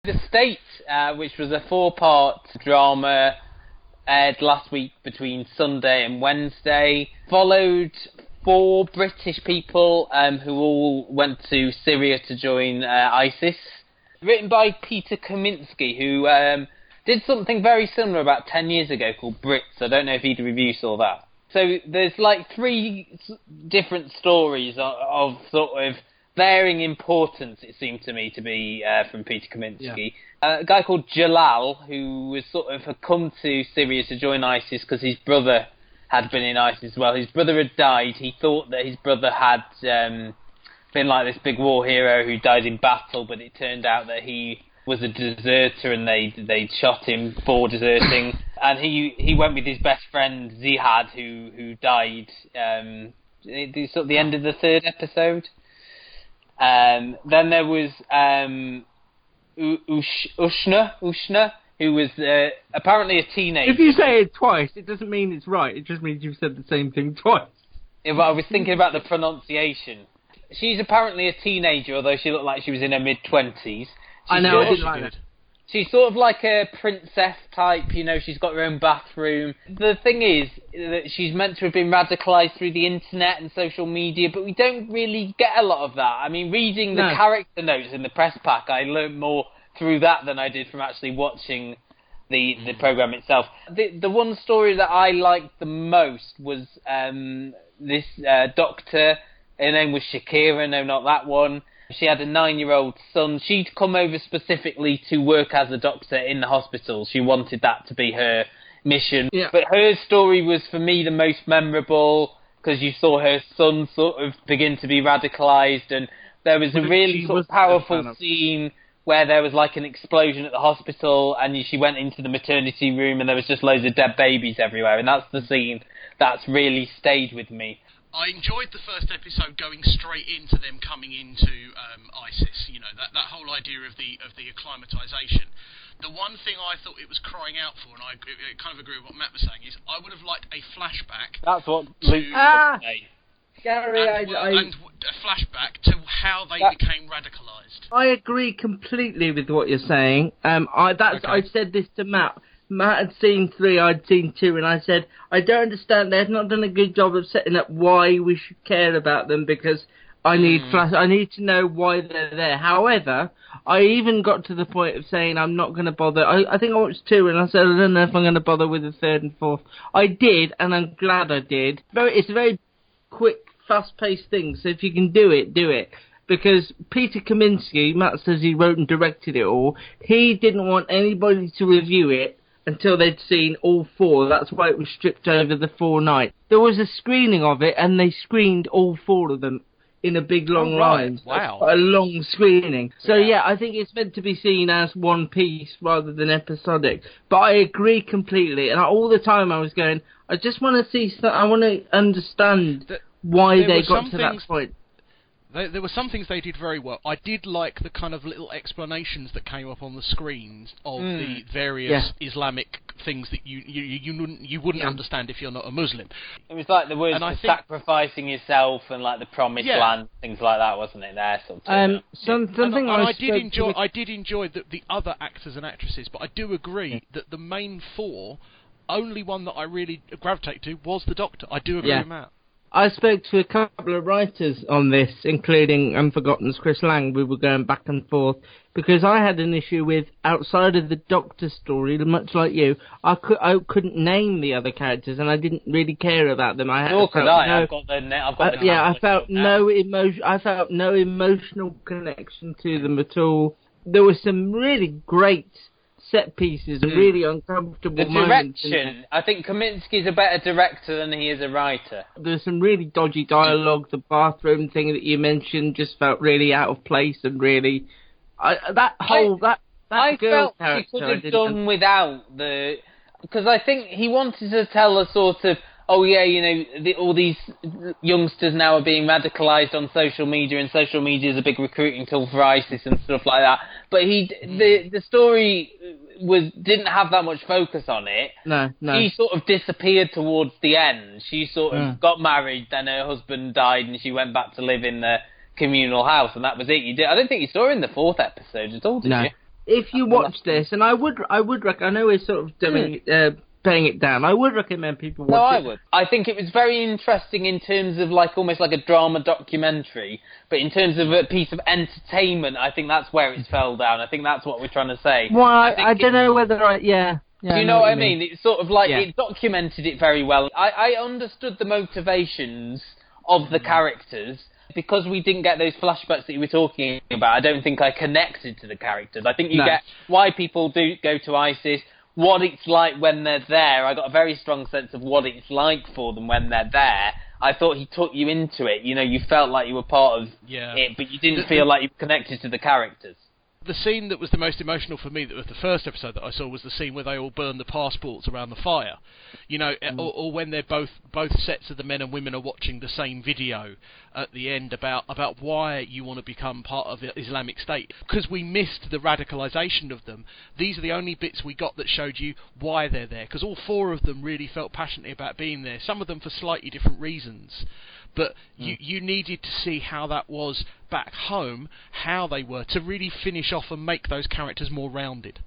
The State, which was a 4-part drama, aired last week between Sunday and Wednesday, followed 4 British people who all went to Syria to join ISIS. Written by Peter Kominsky, who did something very similar about 10 years ago called Brits. I don't know if either of you saw that. So there's like 3 different stories of sort of varying importance, it seemed to me to be, from Peter Kominsky. Yeah. A guy called Jalal, who was had come to Syria to join ISIS because his brother had been in ISIS as well. His brother had died. He thought that his brother had been like this big war hero who died in battle, but it turned out that he was a deserter and they'd shot him for deserting. And he went with his best friend Zihad, who died at the end of the 3rd episode. Then there was Ushna, who was apparently a teenager. If you say it twice, it doesn't mean it's right. It just means you've said the same thing twice. Yeah, but I was thinking about the pronunciation. She's apparently a teenager, although she looked like she was in her mid-20s. I know, I didn't like that. She's sort of like a princess type, you know, she's got her own bathroom. The thing is that she's meant to have been radicalised through the internet and social media, but we don't really get a lot of that. I mean, reading the character notes in the press pack, I learned more through that than I did from actually watching the programme itself. The one story that I liked the most was this doctor. Her name was Shakira, no, not that one. She had a 9-year-old son. She'd come over specifically to work as a doctor in the hospital. She wanted that to be her mission. Yeah. But her story was, for me, the most memorable because you saw her son sort of begin to be radicalised, and there was a really sort of powerful scene where there was like an explosion at the hospital and she went into the maternity room and there was just loads of dead babies everywhere, and that's the scene that's really stayed with me. I enjoyed the first episode going straight into them coming into ISIS. You know, that whole idea of the acclimatisation. The one thing I thought it was crying out for, and I kind of agree with what Matt was saying, is I would have liked a flashback. That's what Luke Gary, and a flashback to how they became radicalised. I agree completely with what you're saying. I said this to Matt. Matt had seen 3, I'd seen 2, and I said, I don't understand, they've not done a good job of setting up why we should care about them, because I need to know why they're there. However, I even got to the point of saying I'm not going to bother. I think I watched 2, and I said, I don't know if I'm going to bother with the 3rd and 4th. I did, and I'm glad I did. It's a very quick, fast-paced thing, so if you can do it, do it. Because Peter Kominsky, Matt says he wrote and directed it all, he didn't want anybody to review it until they'd seen all 4. That's why it was stripped over the 4 nights. There was a screening of it, and they screened all 4 of them in a big long line. Wow. A long screening. So yeah, I think it's meant to be seen as one piece rather than episodic. But I agree completely. And all the time I was going, I just want to see, I want to understand why they got to that point. There were some things they did very well. I did like the kind of little explanations that came up on the screens of the various Islamic things that you wouldn't understand if you're not a Muslim. It was like the words sacrificing yourself and like the promised land, things like that, wasn't it? There, I did enjoy the other actors and actresses, but I do agree that the main 4, only one that I really gravitated to was the Doctor. I do agree with Matt. I spoke to a couple of writers on this, including Unforgotten's Chris Lang. We were going back and forth because I had an issue with, outside of the Doctor story, much like you, I couldn't name the other characters, and I didn't really care about them. I felt no emotional connection to them at all. There were some really great set pieces and really uncomfortable moments. The direction, I think Kominsky's a better director than he is a writer. There's some really dodgy dialogue. The bathroom thing that you mentioned just felt really out of place, and really I felt he could have done without because I think he wanted to tell a sort of, all these youngsters now are being radicalised on social media, and social media is a big recruiting tool for ISIS and stuff like that. But the story didn't have that much focus on it. No. She sort of disappeared towards the end. She sort of got married, then her husband died, and she went back to live in the communal house, and that was it. I don't think you saw her in the 4th episode at all, did you? if you watch this, and I would I know we're sort of doing paying it down. I would recommend people watch it. No, I would. I think it was very interesting in terms of almost like a drama documentary, but in terms of a piece of entertainment, I think that's where it fell down. I think that's what we're trying to say. Well, I don't know whether Yeah, do you know what I mean? It's sort of it documented it very well. I understood the motivations of the characters. Because we didn't get those flashbacks that you were talking about, I don't think I connected to the characters. I think you get why people do go to ISIS, what it's like when they're there. I got a very strong sense of what it's like for them when they're there. I thought he took you into it. You felt like you were part of it, but you didn't feel like you were connected to the characters. The scene that was the most emotional for me, that was the first episode that I saw, was the scene where they all burn the passports around the fire. Or when they're both sets of the men and women are watching the same video at the end about why you want to become part of the Islamic State. Because we missed the radicalisation of them. These are the only bits we got that showed you why they're there. Because all four of them really felt passionately about being there. Some of them for slightly different reasons. But you needed to see how that was back home, how they were, to really finish off and make those characters more rounded.